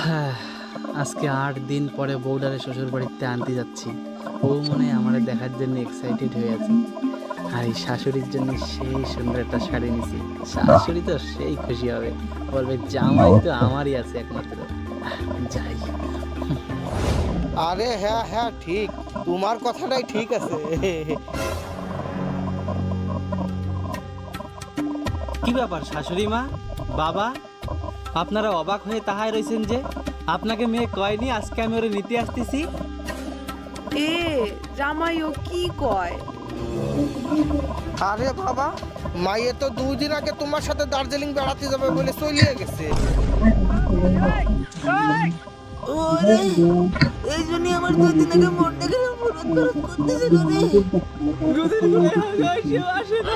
হ্যাঁ, আজকে 8 দিন পরে বউডারে শ্বশুর বাড়িতে আনতে যাচ্ছি। ও মনে হয় আমার দেখার জন্য এক্সাইটেড হয়ে আছে। আর এই শাশুড়ির জন্য সেই সুন্দর একটা শাড়ি নিছি। শাশুড়ি তো সেই খুশি হবে, বলবে জামাই তো আমারই আছে একমাত্র। যাই। আরে হ্যাঁ হ্যাঁ ঠিক, তোমার কথাটাই ঠিক আছে। কি ব্যাপার শাশুড়ি মা, বাবা, আপনারা অবাক হয়ে তাহাই রয়েছেন যে আপনাকে মেয়ে কয়নি আজকে আমি ওরে নিতে আসতেছি? এ জামাই ও কি কয়? আরে বাবা, মাইয়ে তো 2 দিন আগে তোমার সাথে দার্জিলিং বেড়াতে যাবে বলে চলিয়ে গেছে। ওরে, এই জন্যই আমার 2 দিন আগে মনটা কেন ফুরত ফুরত করতেছিল রে। দুদিন করে আগে আসে না।